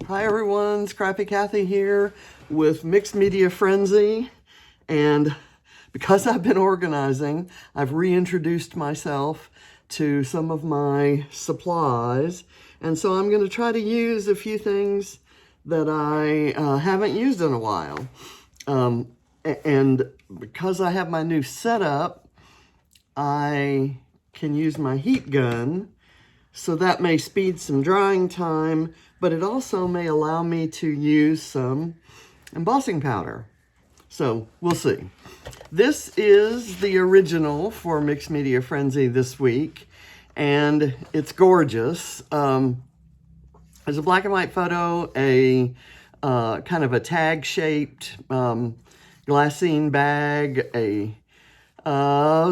Hi everyone, Scrappy Kathy here with Mixed Media Frenzy, and because I've been organizing, I've reintroduced myself to some of my supplies, and so I'm going to try to use a few things that I haven't used in a while. And because I have my new setup, I can use my heat gun, so that may speed some drying time, but it also may allow me to use some embossing powder. So we'll see. This is the original for Mixed Media Frenzy this week, and it's gorgeous. There's a black and white photo, a kind of a tag-shaped glassine bag, a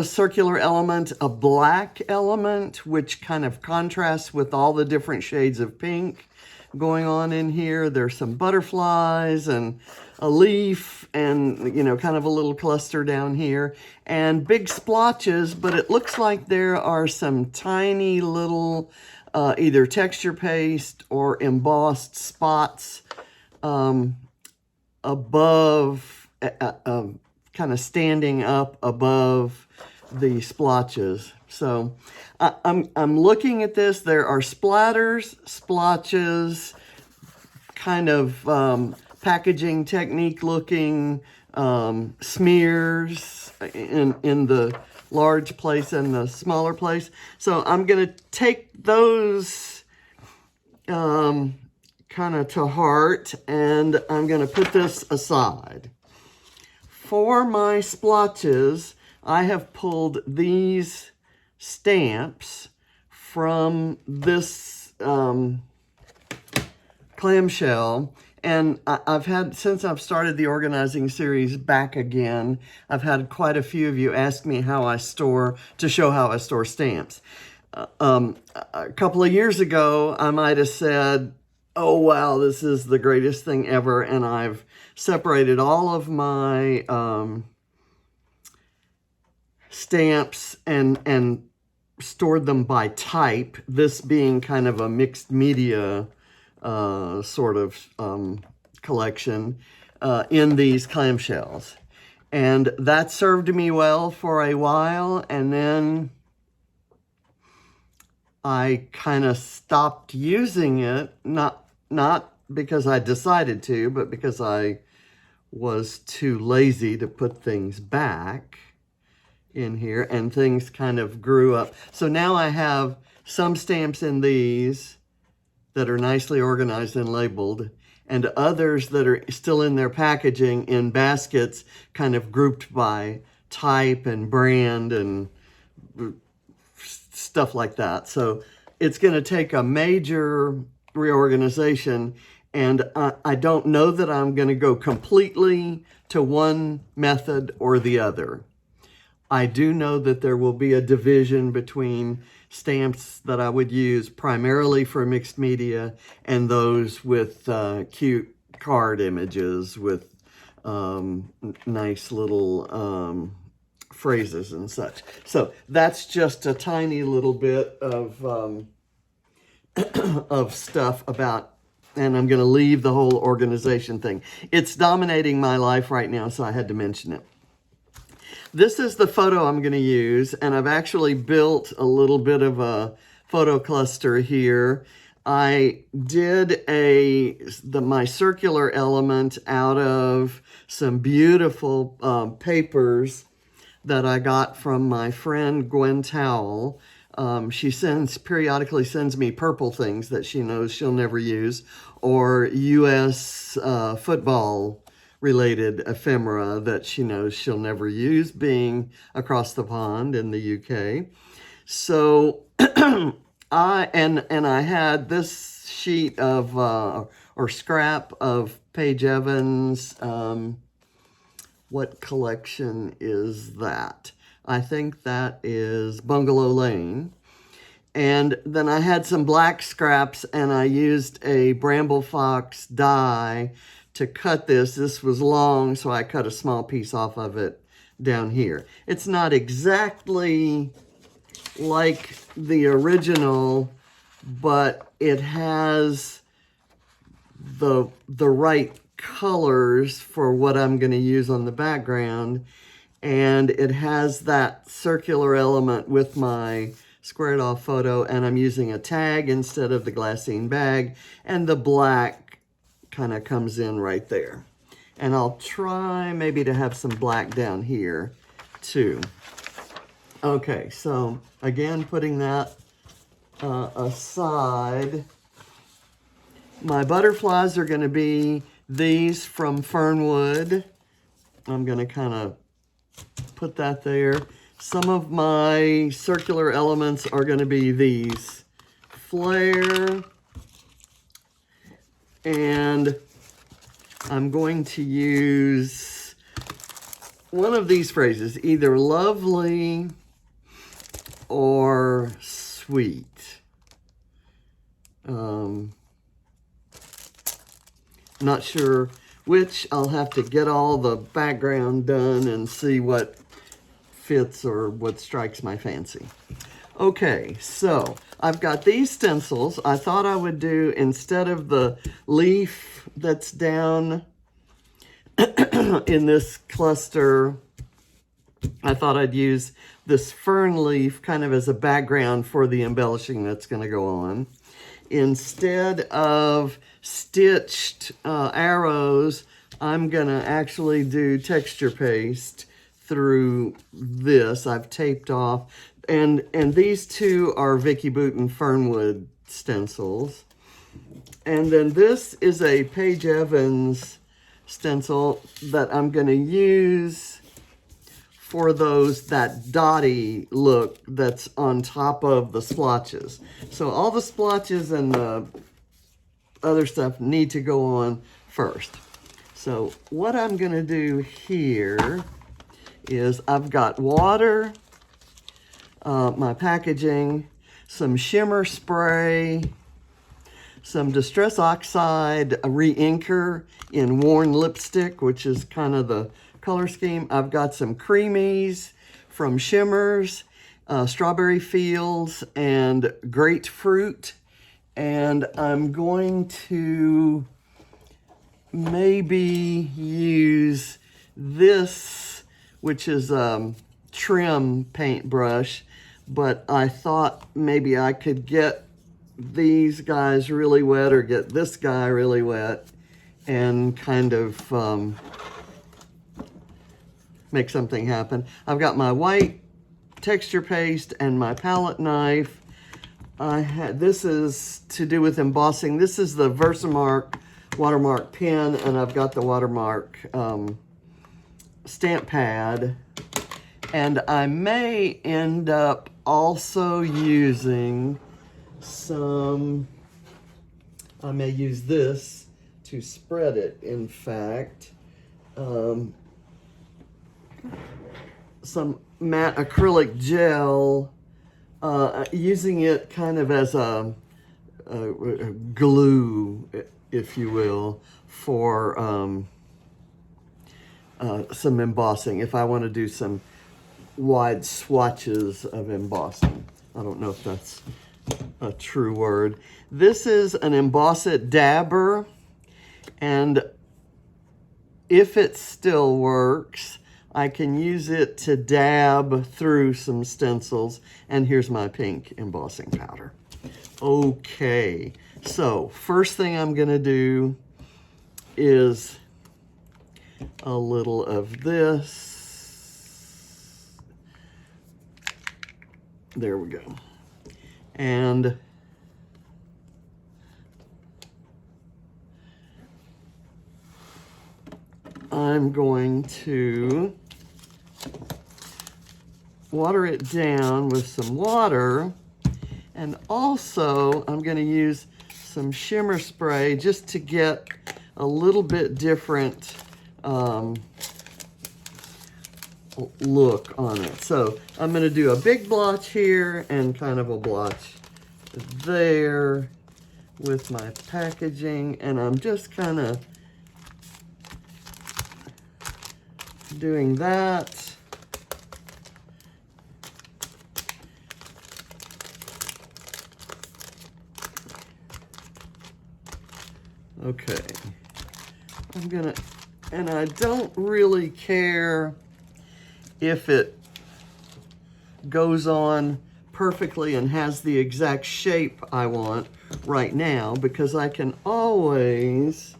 circular element, a black element, which kind of contrasts with all the different shades of pink going on in here. There's some butterflies and a leaf and, you know, kind of a little cluster down here and big splotches, but it looks like there are some tiny little either texture paste or embossed spots above, kind of standing up above the splotches. So I'm looking at this. There are splatters, splotches, kind of packaging technique looking smears in the large place and the smaller place. So I'm going to take those kind of to heart, and I'm going to put this aside. For my splotches, I have pulled these stamps from this clamshell, and I've had, since I've started the organizing series back again, I've had quite a few of you ask me how I store, to show how I store stamps. A couple of years ago, I might have said, oh wow, this is the greatest thing ever, and I've separated all of my stamps and stored them by type, this being kind of a mixed media sort of collection in these clamshells. And that served me well for a while, and then I kind of stopped using it, not because I decided to, but because I was too lazy to put things back in here, and things kind of grew up. So now I have some stamps in these that are nicely organized and labeled, and others that are still in their packaging in baskets, kind of grouped by type and brand and stuff like that. So it's going to take a major reorganization, and I don't know that I'm going to go completely to one method or the other. I do know that there will be a division between stamps that I would use primarily for mixed media and those with cute card images with nice little phrases and such. So that's just a tiny little bit of of stuff about, and I'm going to leave the whole organization thing. It's dominating my life right now, so I had to mention it. This is the photo I'm going to use, and I've actually built a little bit of a photo cluster here. I did my circular element out of some beautiful papers that I got from my friend Gwen Towell. She periodically sends me purple things that she knows she'll never use, or U.S. football related ephemera that she knows she'll never use, being across the pond in the UK. So I had this sheet of or scrap of Paige Evans. What collection is that? I think that is Bungalow Lane. And then I had some black scraps, and I used a Bramble Fox die to cut this. This was long, so I cut a small piece off of it down here. It's not exactly like the original, but it has the right colors for what I'm going to use on the background. And it has that circular element with my squared off photo, and I'm using a tag instead of the glassine bag, and the black kind of comes in right there. And I'll try maybe to have some black down here too. Okay, so again, putting that aside, my butterflies are going to be these from Fernwood. I'm going to kind of put that there. Some of my circular elements are going to be these flare, and I'm going to use one of these phrases, either lovely or sweet. Not sure which. I'll have to get all the background done and see what fits or what strikes my fancy. Okay, so I've got these stencils. I thought I would do, instead of the leaf that's down in this cluster, I thought I'd use this fern leaf kind of as a background for the embellishing that's going to go on. Instead of stitched arrows, I'm going to actually do texture paste through this. I've taped off. And these two are Vicky Booten Fernwood stencils. And then this is a Paige Evans stencil that I'm going to use for that dotty look that's on top of the splotches. So all the splotches and the other stuff need to go on first. So what I'm going to do here is I've got water, my packaging, some shimmer spray, some Distress Oxide, a re-inker in Worn Lipstick, which is kind of the color scheme. I've got some Creameez from Shimmerz, Strawberry Fields, and Grapefruit. And I'm going to maybe use this, which is a trim paintbrush, but I thought maybe I could get these guys really wet or get this guy really wet and kind of make something happen. I've got my white texture paste and my palette knife. This is to do with embossing. This is the Versamark watermark pen, and I've got the watermark stamp pad. And I may end up also using some, I may use this to spread it, in fact. Some matte acrylic gel, using it kind of as a glue, if you will, for some embossing, if I want to do some wide swatches of embossing. I don't know if that's a true word. This is an Emboss It dabber, and if it still works, I can use it to dab through some stencils. And here's my pink embossing powder. Okay, so first thing I'm gonna do is a little of this. There we go. And I'm going to water it down with some water, and also I'm going to use some shimmer spray just to get a little bit different look on it. So I'm going to do a big blotch here and kind of a blotch there with my packaging, and I'm just kind of doing that. Okay, I'm gonna, and I don't really care if it goes on perfectly and has the exact shape I want right now, because I can always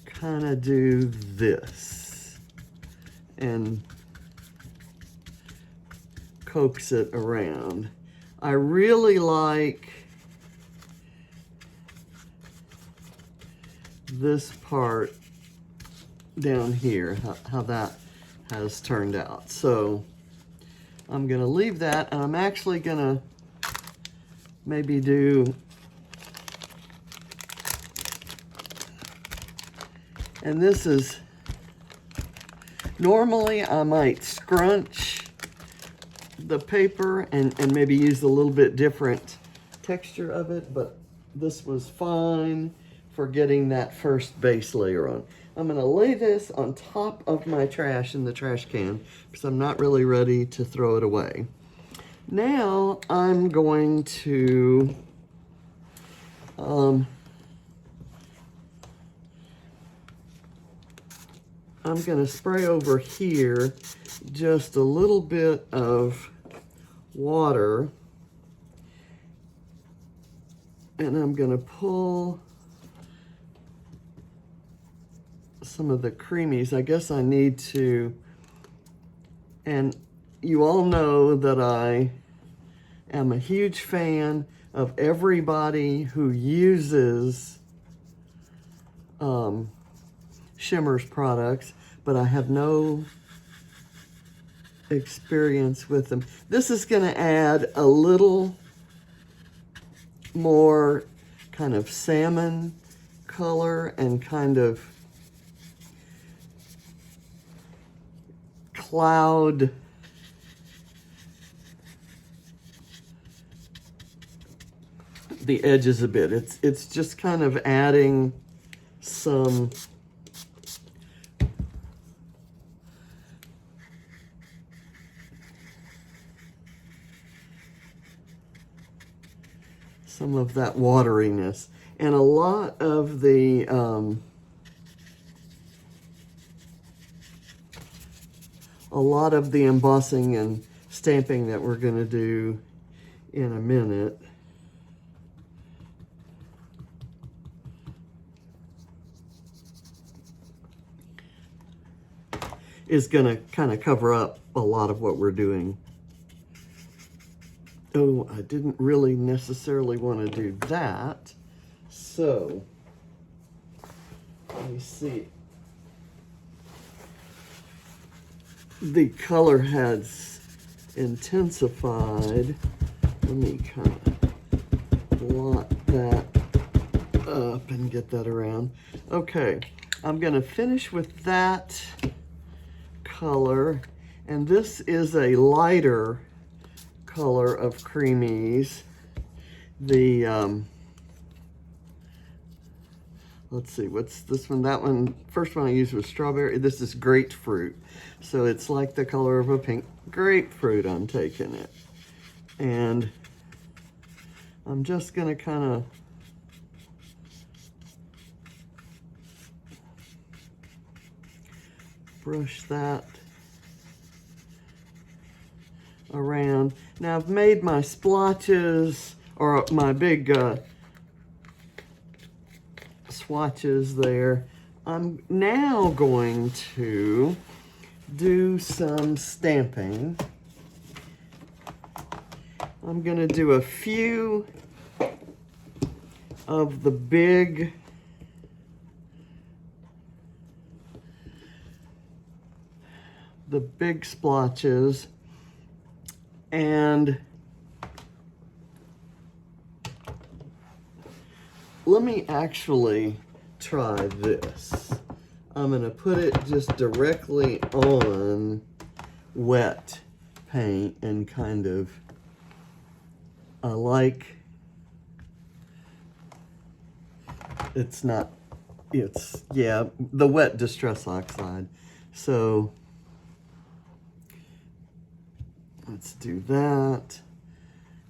kind of do this and coax it around. I really like this part down here, how that has turned out. So I'm gonna leave that, and I'm actually gonna maybe do, and this is, normally I might scrunch the paper and maybe use a little bit different texture of it, but this was fine for getting that first base layer on. I'm gonna lay this on top of my trash in the trash can because I'm not really ready to throw it away. Now I'm going to I'm gonna spray over here just a little bit of water, and I'm gonna pull some of the Creameez. I guess I need to, and you all know that I am a huge fan of everybody who uses Shimmerz products, but I have no experience with them. This is going to add a little more kind of salmon color and kind of cloud the edges a bit. It's just kind of adding some of that wateriness, and a lot of the embossing and stamping that we're going to do in a minute is going to kind of cover up a lot of what we're doing. Oh, I didn't really necessarily want to do that. So, let me see. The color has intensified. Let me kind of blot that up and get that around. Okay, I'm going to finish with that color, and this is a lighter color of Creameez. The let's see, what's this one? That one, first one I used was strawberry. This is grapefruit, so it's like the color of a pink grapefruit. I'm taking it, and I'm just gonna kind of brush that around. Now I've made my splotches, or my big swatches there. I'm now going to do some stamping. I'm going to do a few of the big splotches, and let me actually try this. I'm going to put it just directly on wet paint and kind of, I like, it's not, it's, yeah, the wet Distress Oxide. So let's do that.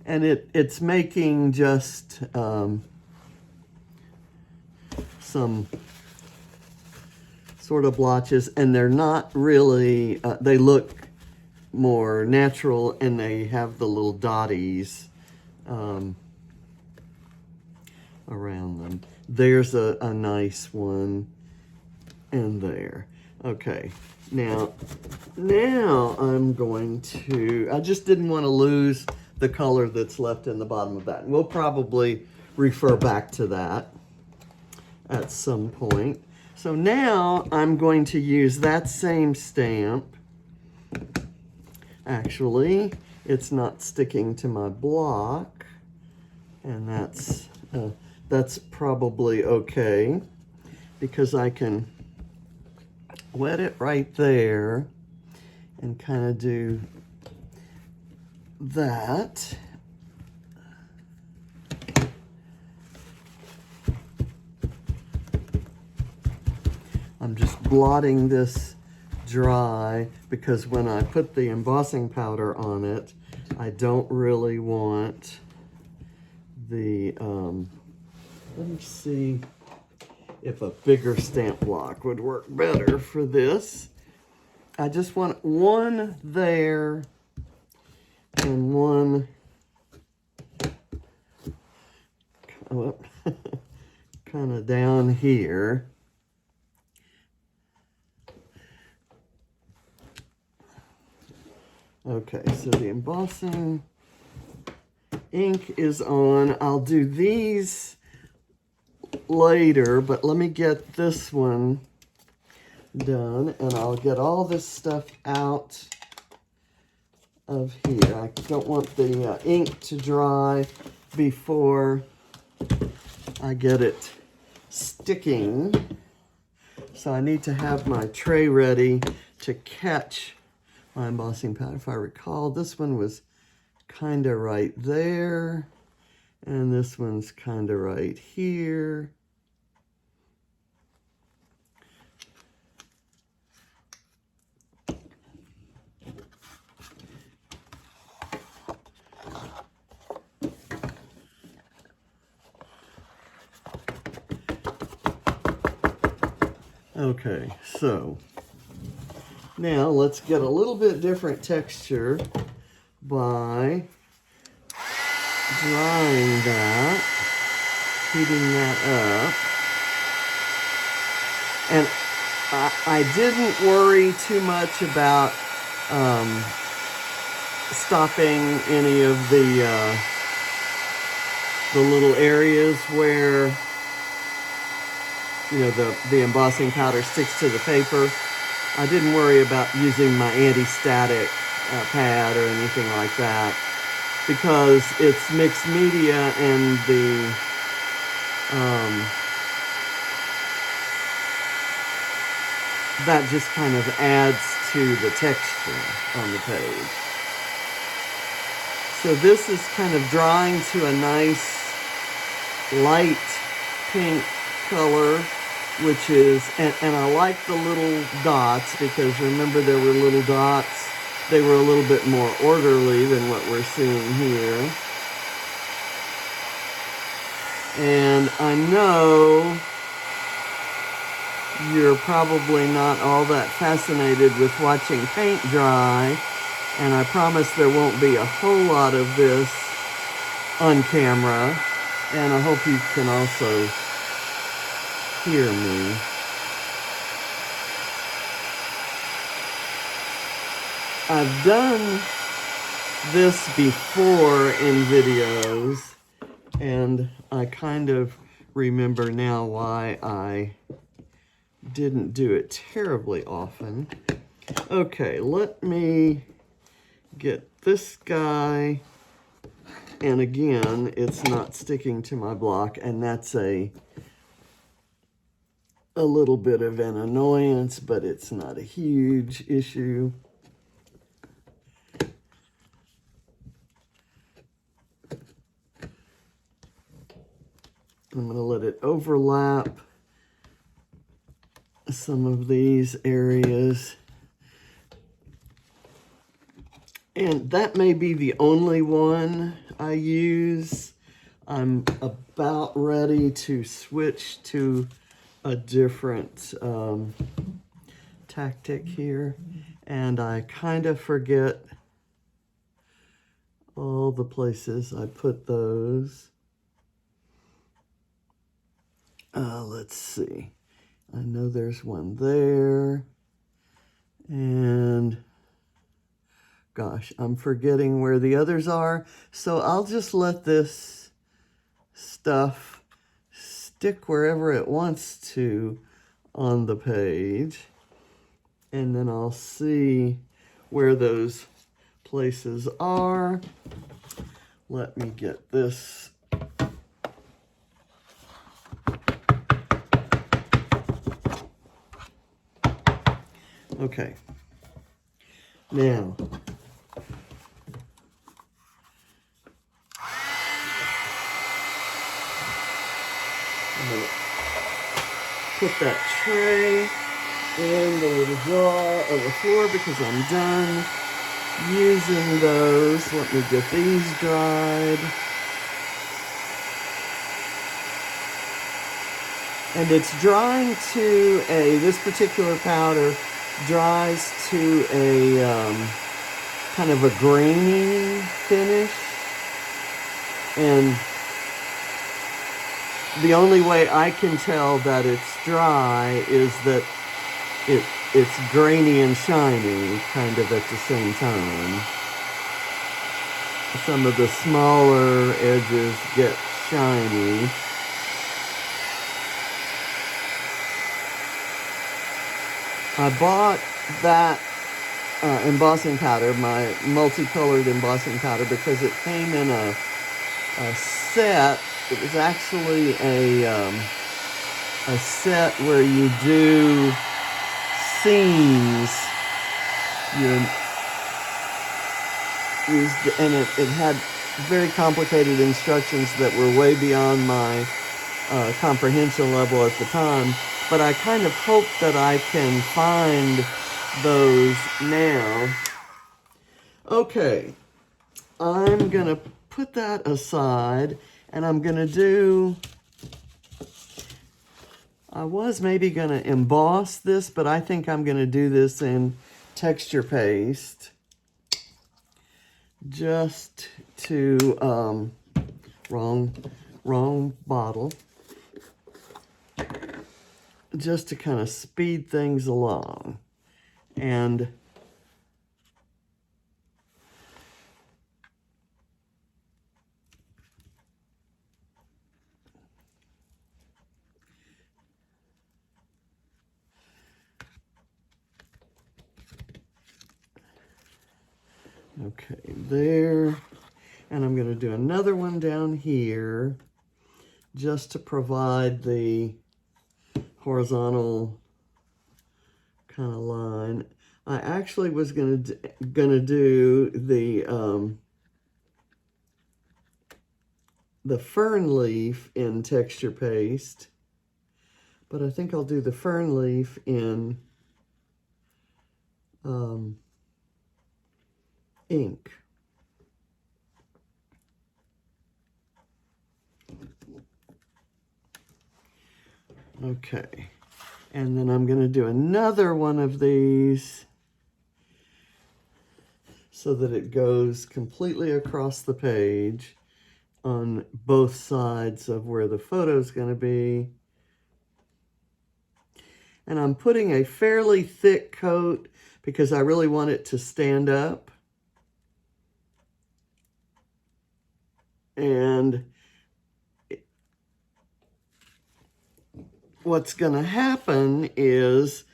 And it's making just some sort of blotches, and they're not really, they look more natural, and they have the little dotties around them. There's a nice one, and there. Okay, now I'm going to, I just didn't want to lose the color that's left in the bottom of that. And we'll probably refer back to that at some point. So now I'm going to use that same stamp. Actually, it's not sticking to my block, and that's probably okay, because I can wet it right there and kind of do that. I'm just blotting this dry because when I put the embossing powder on it, I don't really want the, let me see if a bigger stamp block would work better for this. I just want one there and one kind of down here. Okay, so the embossing ink is on. I'll do these later, but let me get this one done, and I'll get all this stuff out of here. I don't want the ink to dry before I get it sticking. So I need to have my tray ready to catch my embossing powder. If I recall, this one was kind of right there, and this one's kind of right here. Okay, so now let's get a little bit different texture by drying that, heating that up. And I didn't worry too much about stopping any of the little areas where, you know, the embossing powder sticks to the paper. I didn't worry about using my anti-static pad or anything like that, because it's mixed media, and that just kind of adds to the texture on the page. So this is kind of drying to a nice light pink color, which is, and I like the little dots, because remember there were little dots. They were a little bit more orderly than what we're seeing here. And I know you're probably not all that fascinated with watching paint dry, and I promise there won't be a whole lot of this on camera, and I hope you can also hear me. I've done this before in videos, and I kind of remember now why I didn't do it terribly often. Okay, let me get this guy, and again, it's not sticking to my block, and that's a little bit of an annoyance, but it's not a huge issue. I'm going to let it overlap some of these areas. And that may be the only one I use. I'm about ready to switch to a different tactic here. And I kind of forget all the places I put those. Let's see. I know there's one there. And gosh, I'm forgetting where the others are. So I'll just let this stuff stick wherever it wants to on the page. And then I'll see where those places are. Let me get this. Okay. Now, I'm going to put that tray in the little jar on the floor because I'm done using those. Let me get these dried. And it's drying to this particular powder dries to a kind of a grainy finish. And the only way I can tell that it's dry is that it's grainy and shiny kind of at the same time. Some of the smaller edges get shiny. I bought that embossing powder, my multicolored embossing powder, because it came in a set. It was actually a set where you do seams. And it had very complicated instructions that were way beyond my comprehension level at the time. But I kind of hope that I can find those now. Okay, I'm going to put that aside, and I'm going to do, I was maybe going to emboss this, but I think I'm going to do this in texture paste. Just to, wrong bottle. Just to kind of speed things along. And okay, there. And I'm going to do another one down here just to provide the horizontal kind of line. I actually was gonna do the fern leaf in texture paste, but I think I'll do the fern leaf in ink. Okay, and then I'm going to do another one of these so that it goes completely across the page on both sides of where the photo is going to be. And I'm putting a fairly thick coat because I really want it to stand up. And what's going to happen is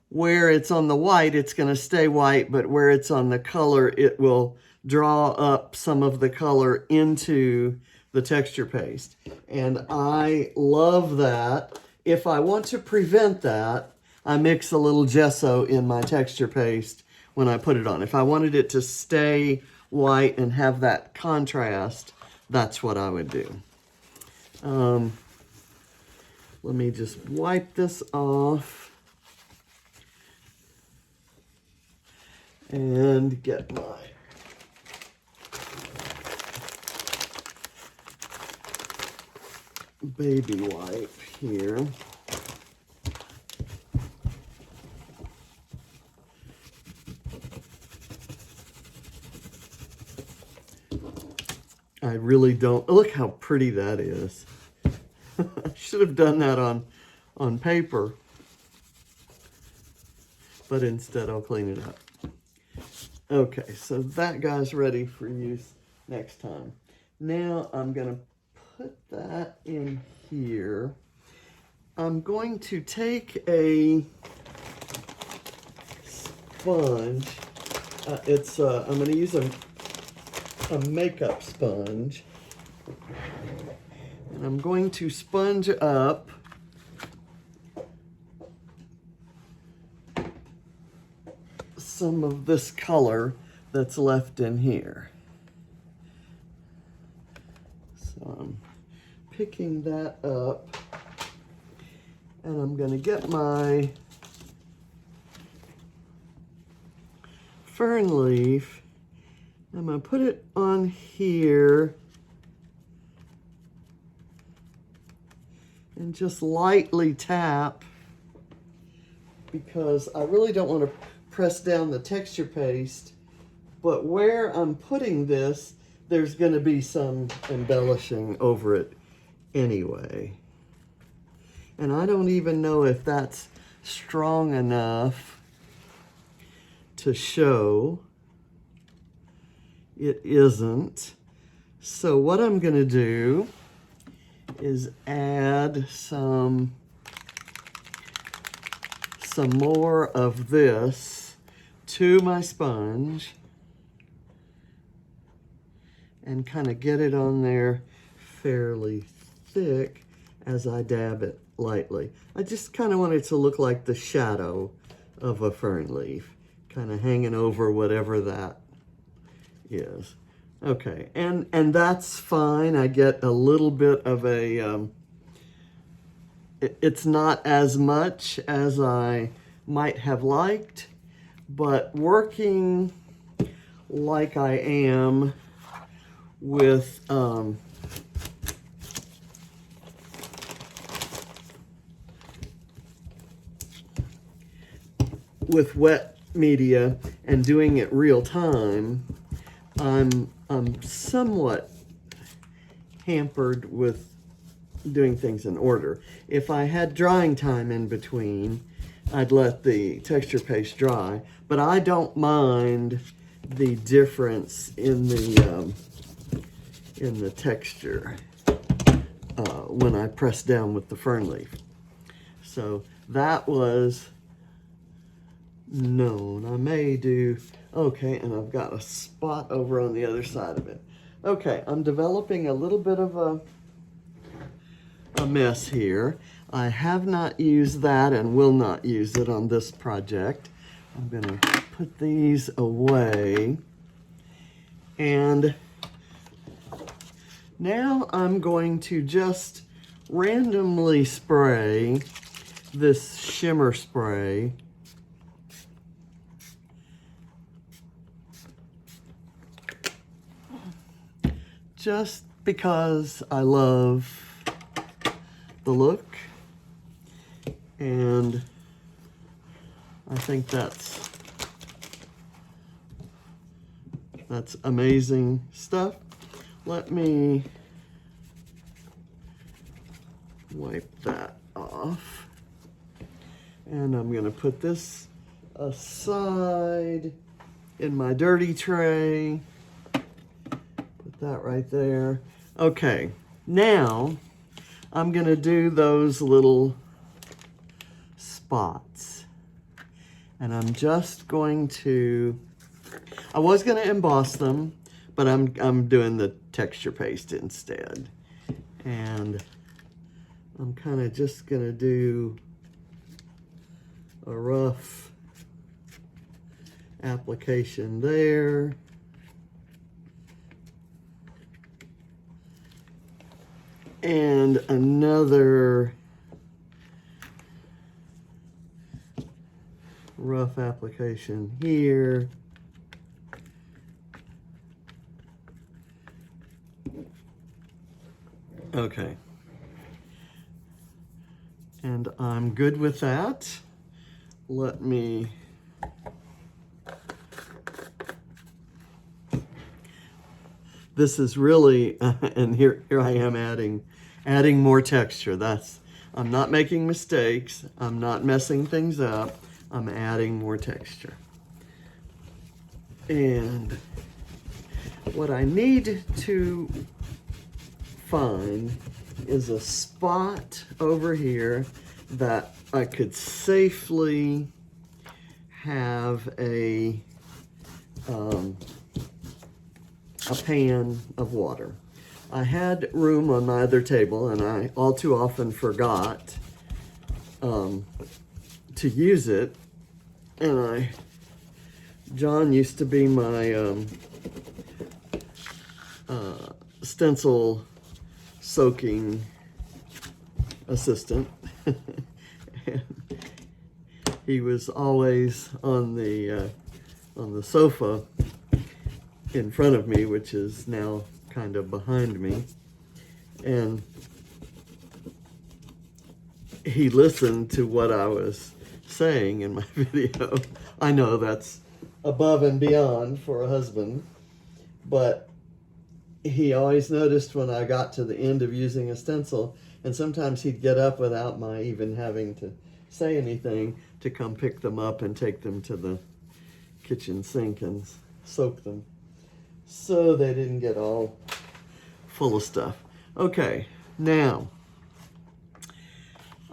where it's on the white, it's going to stay white, but where it's on the color, it will draw up some of the color into the texture paste. And I love that. If I want to prevent that, I mix a little gesso in my texture paste when I put it on. If I wanted it to stay white and have that contrast, that's what I would do. Let me just wipe this off and get my baby wipe here. I really don't, look how pretty that is. I should have done that on paper, but instead I'll clean it up. Okay, so that guy's ready for use next time. Now I'm gonna put that in here. I'm going to take a sponge. I'm gonna use a makeup sponge. And I'm going to sponge up some of this color that's left in here. So I'm picking that up, and I'm going to get my fern leaf. I'm going to put it on here and just lightly tap, because I really don't want to press down the texture paste, but where I'm putting this, there's going to be some embellishing over it anyway. And I don't even know if that's strong enough to show. It isn't. So what I'm going to do is add some more of this to my sponge and kind of get it on there fairly thick as I dab it lightly. I just kind of want it to look like the shadow of a fern leaf, kind of hanging over whatever that is. Okay, and that's fine. I get a little bit of a, it's not as much as I might have liked, but working like I am with wet media and doing it real time, I'm somewhat hampered with doing things in order. If I had drying time in between, I'd let the texture paste dry, but I don't mind the difference in the texture when I press down with the fern leaf. So that was known. I may do, okay, and I've got a spot over on the other side of it. Okay, I'm developing a little bit of a mess here. I have not used that and will not use it on this project. I'm gonna put these away. And now I'm going to just randomly spray this shimmer spray just because I love the look, and I think that's amazing stuff. Let me wipe that off, and I'm gonna put this aside in my dirty tray. Put that right there. Okay, now I'm gonna do those little spots, and I'm just going to, I was gonna emboss them, but I'm doing the texture paste instead. And I'm kind of just gonna do a rough application there. And another rough application here. Okay. And I'm good with that. Let me this is really and here I am adding more texture. I'm not making mistakes. I'm not messing things up. I'm adding more texture. And what I need to find is a spot over here that I could safely have a pan of water. I had room on my other table, and I all too often forgot to use it. And John used to be my stencil soaking assistant. And he was always on the sofa in front of me, which is now kind of behind me, and he listened to what I was saying in my video. I know that's above and beyond for a husband, but he always noticed when I got to the end of using a stencil, and sometimes he'd get up without my even having to say anything to come pick them up and take them to the kitchen sink and soak them so they didn't get all full of stuff. Okay, now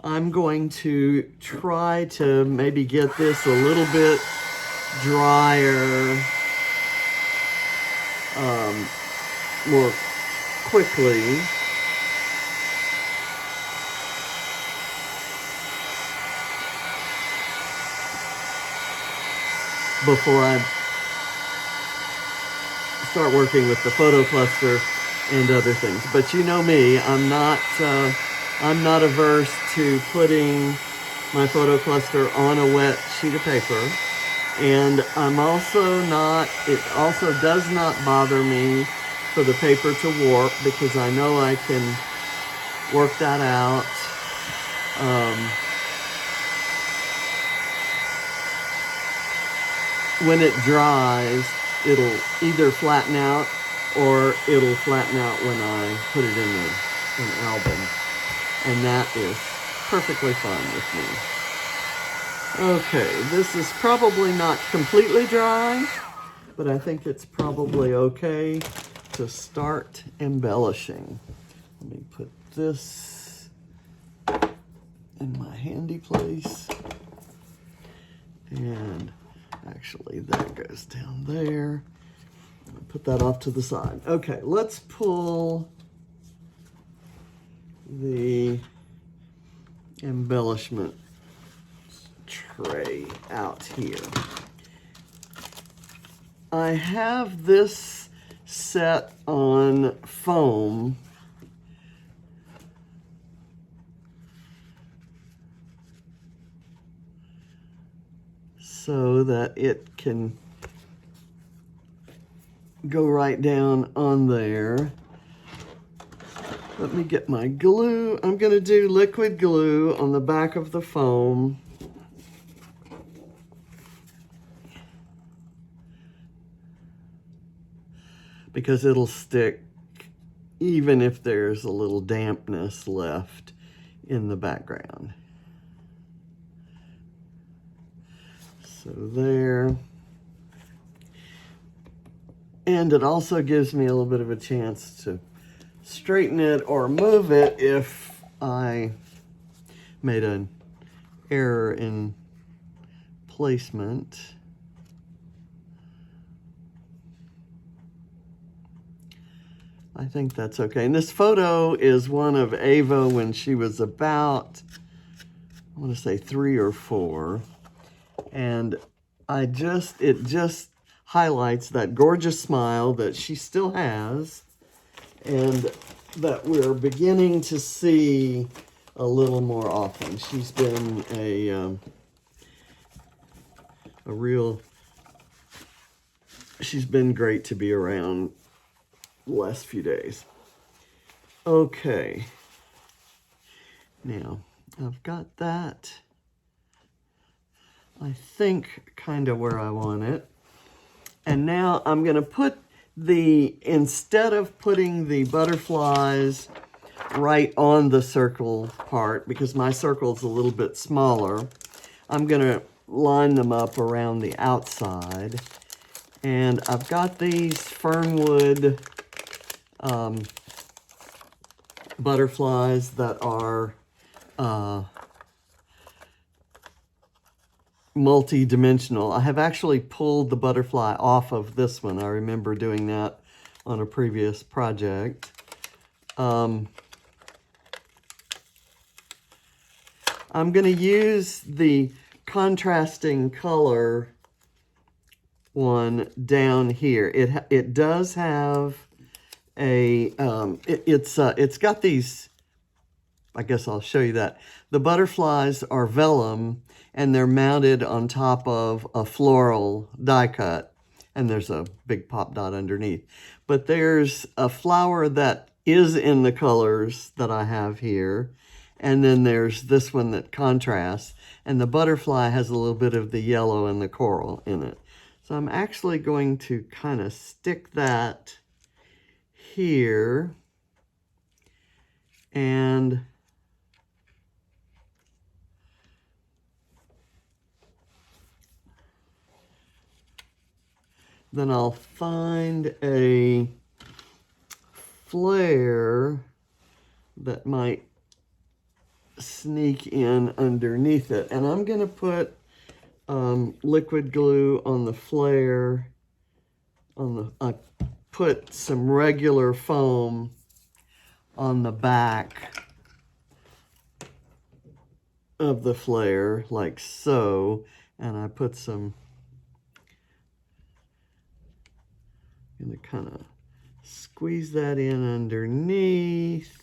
I'm going to try to maybe get this a little bit drier more quickly. Before I start working with the photo cluster and other things. But you know me, I'm not averse to putting my photo cluster on a wet sheet of paper. And I'm also not, it also does not bother me for the paper to warp, because I know I can work that out. When it dries, it'll either flatten out or it'll flatten out when I put it in an album. And that is perfectly fine with me. Okay, this is probably not completely dry, but I think it's probably okay to start embellishing. Let me put this in my handy place. And actually, that goes down there. Put that off to the side. Okay, let's pull the embellishment tray out here. I have this set on foam so that it can go right down on there. Let me get my glue. I'm going to do liquid glue on the back of the foam. Because it'll stick even if there's a little dampness left in the background. So there. And it also gives me a little bit of a chance to straighten it or move it if I made an error in placement. I think that's okay. And this photo is one of Ava when she was about, I want to say 3 or 4. And it just highlights that gorgeous smile that she still has and that we're beginning to see a little more often. She's been she's been great to be around the last few days. Okay. Now, I've got that, I think, kind of where I want it. And now I'm going to put instead of putting the butterflies right on the circle part, because my circle's a little bit smaller, I'm going to line them up around the outside. And I've got these fernwood butterflies that are multi-dimensional. I have actually pulled the butterfly off of this one. I remember doing that on a previous project. I'm going to use the contrasting color one down here. It does have a it's got these, I guess I'll show you that. The butterflies are vellum and they're mounted on top of a floral die cut, and there's a big pop dot underneath. But there's a flower that is in the colors that I have here, and then there's this one that contrasts, and the butterfly has a little bit of the yellow and the coral in it. So I'm actually going to kind of stick that here, and then I'll find a flare that might sneak in underneath it. And I'm going to put liquid glue on the flare. I put some regular foam on the back of the flare, like so. And I put some, I'm going to kind of squeeze that in underneath.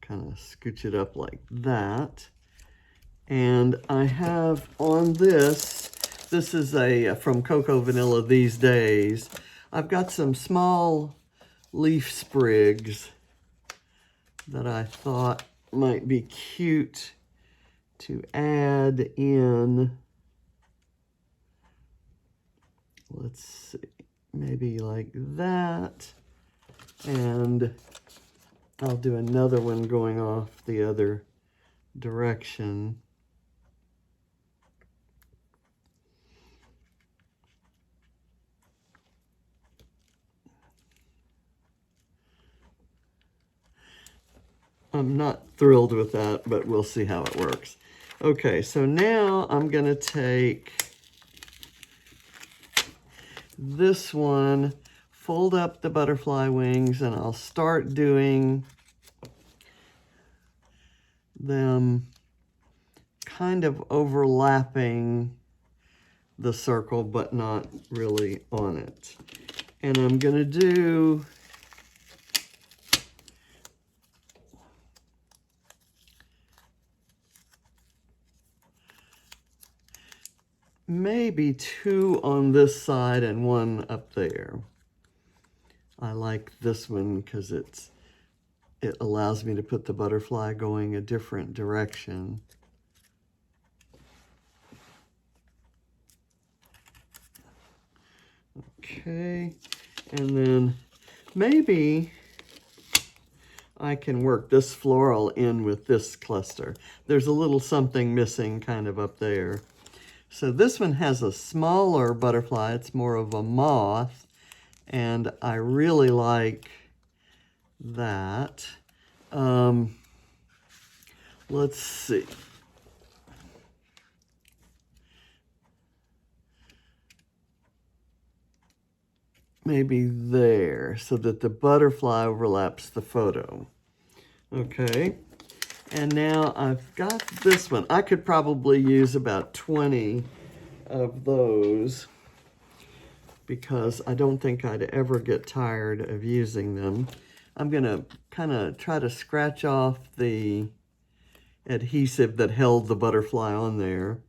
Kind of scooch it up like that. And I have on this is a from Cocoa Vanilla These Days. I've got some small leaf sprigs that I thought might be cute to add in. Let's see, maybe like that. And I'll do another one going off the other direction. I'm not thrilled with that, but we'll see how it works. Okay, so now I'm going to take this one, fold up the butterfly wings, and I'll start doing them kind of overlapping the circle, but not really on it. And I'm going to do maybe two on this side and one up there. I like this one because it allows me to put the butterfly going a different direction. Okay, and then maybe I can work this floral in with this cluster. There's a little something missing kind of up there. So this one has a smaller butterfly. It's more of a moth, and I really like that. Let's see. Maybe there, so that the butterfly overlaps the photo. Okay. And now I've got this one. I could probably use about 20 of those because I don't think I'd ever get tired of using them. I'm going to kind of try to scratch off the adhesive that held the butterfly on there.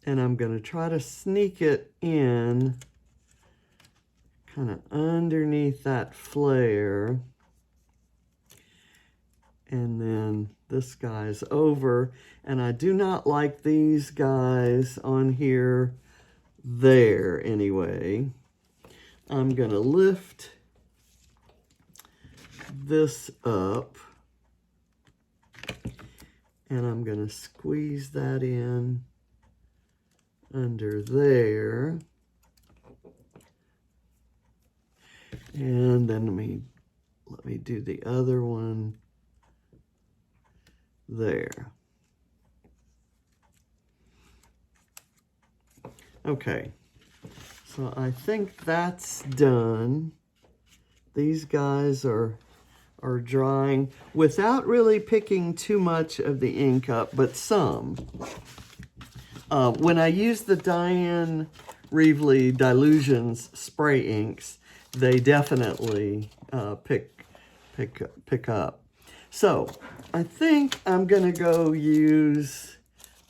And I'm going to try to sneak it in kind of underneath that flare. And then this guy's over. And I do not like these guys on here there anyway. I'm going to lift this up. And I'm going to squeeze that in under there. And then let me do the other one there. Okay, so I think that's done. These guys are drying without really picking too much of the ink up, but some. When I use the Diane Reevely Dilutions spray inks, they definitely pick up. So I think I'm gonna go use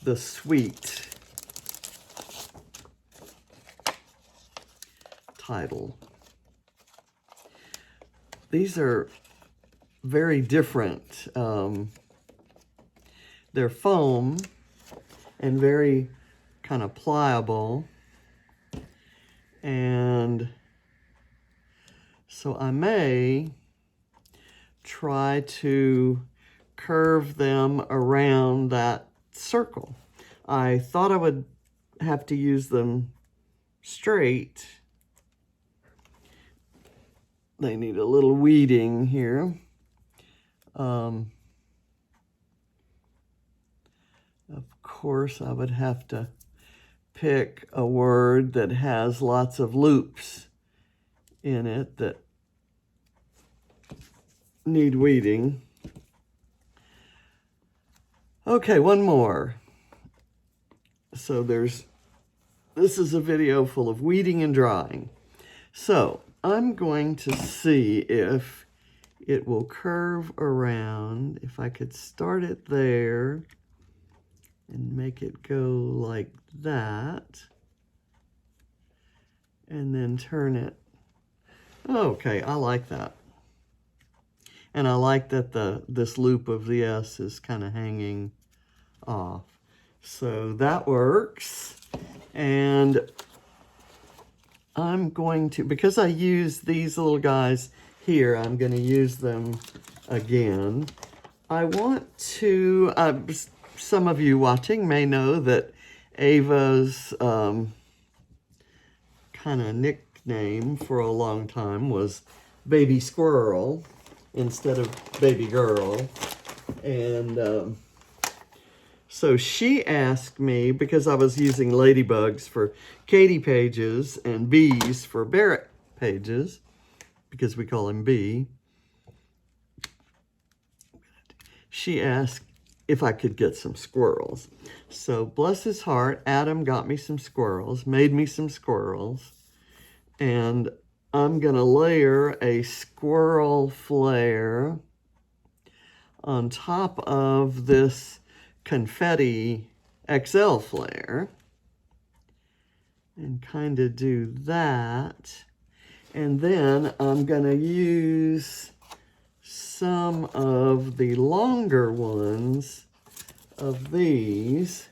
the Sweet title. These are very different. They're foam and very kind of pliable. And so I may try to curve them around that circle. I thought I would have to use them straight. They need a little weeding here. Of course, I would have to pick a word that has lots of loops in it that need weeding. Okay, one more. So this is a video full of weeding and drying. So I'm going to see if it will curve around. If I could start it there and make it go like that, and then turn it. Okay, I like that. And I like that this loop of the S is kind of hanging off. So that works. And I'm going to, because I use these little guys here, I'm going to use them again. I want to, some of you watching may know that Ava's kind of nickname for a long time was Baby Squirrel instead of Baby Girl. And so she asked me, because I was using ladybugs for Katie pages and bees for Barrett pages, because we call him Bee, she asked if I could get some squirrels. So bless his heart, Adam got me some squirrels, made me some squirrels, and I'm gonna layer a squirrel flare on top of this confetti XL flare and kind of do that. And then I'm gonna use some of the longer ones of these,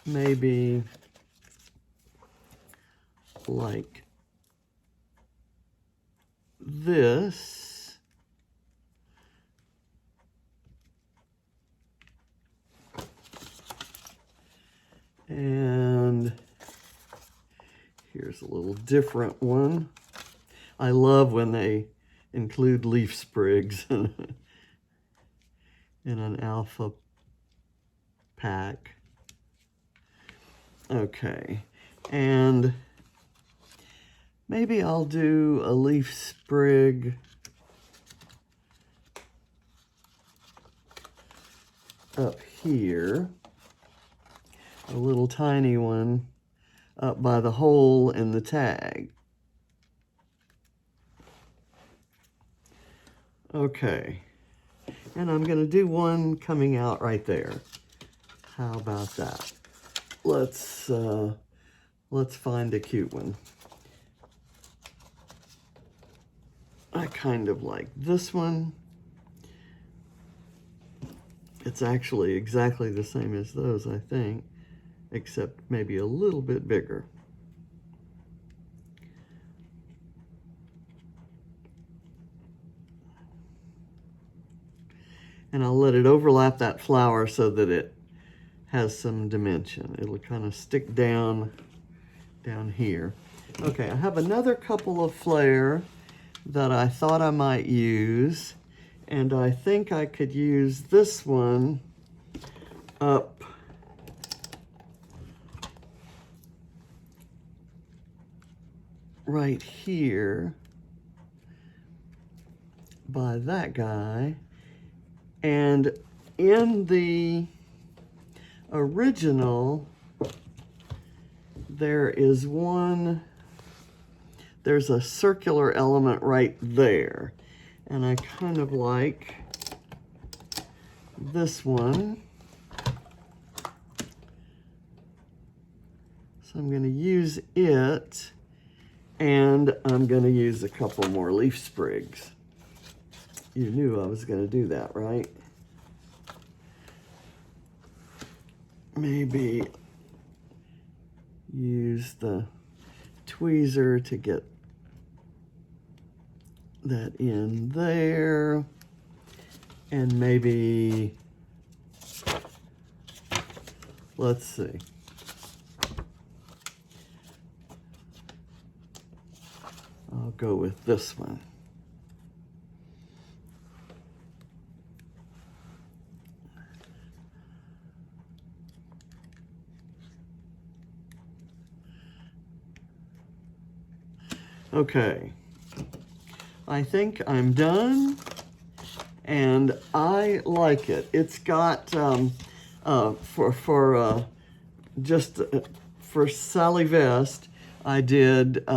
maybe like this, and here's a little different one. I love when they include leaf sprigs in an alpha pack. Okay, and maybe I'll do a leaf sprig up here, a little tiny one up by the hole in the tag. Okay, and I'm going to do one coming out right there. How about that? Let's find a cute one. I kind of like this one. It's actually exactly the same as those, I think, except maybe a little bit bigger. And I'll let it overlap that flower so that it has some dimension. It'll kind of stick down here. Okay, I have another couple of flare that I thought I might use, and I think I could use this one up right here by that guy. And in the original, there's a circular element right there. And I kind of like this one. So I'm going to use it, and I'm going to use a couple more leaf sprigs. You knew I was going to do that, right? Maybe use the tweezer to get that in there, and maybe, let's see. I'll go with this one. Okay, I think I'm done, and I like it. It's got, for Sally Vest, I did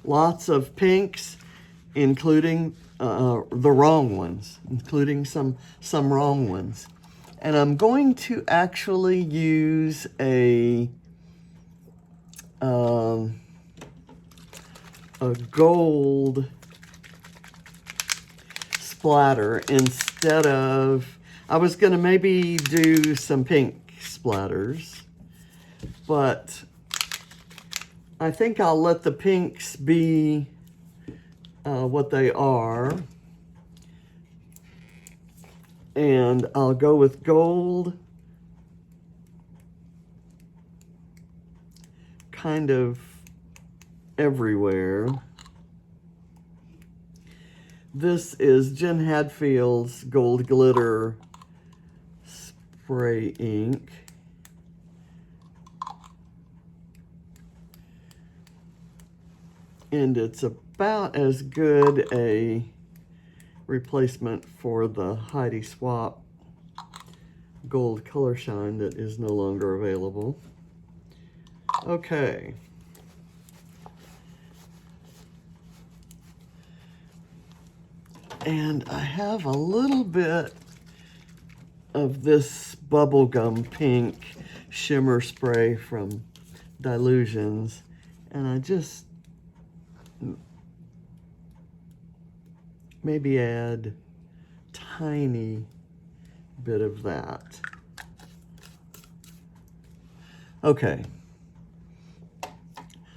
lots of pinks, including the wrong ones, including some wrong ones. And I'm going to actually use a gold splatter instead of, I was gonna maybe do some pink splatters, but I think I'll let the pinks be what they are, and I'll go with gold kind of everywhere. This is Jen Hadfield's Gold Glitter Spray Ink. And it's about as good a replacement for the Heidi Swapp Gold Color Shine that is no longer available. Okay. And I have a little bit of this bubblegum pink shimmer spray from Dilutions, and I just maybe add tiny bit of that. Okay.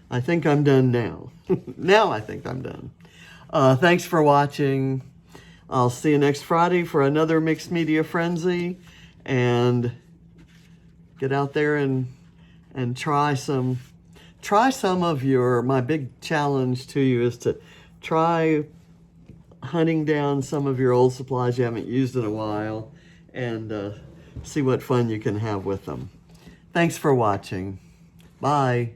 I think I'm done now. Now I think I'm done. Thanks for watching. I'll see you next Friday for another Mixed Media Frenzy, and get out there and try some of your, my big challenge to you is to try hunting down some of your old supplies you haven't used in a while, and see what fun you can have with them. Thanks for watching. Bye.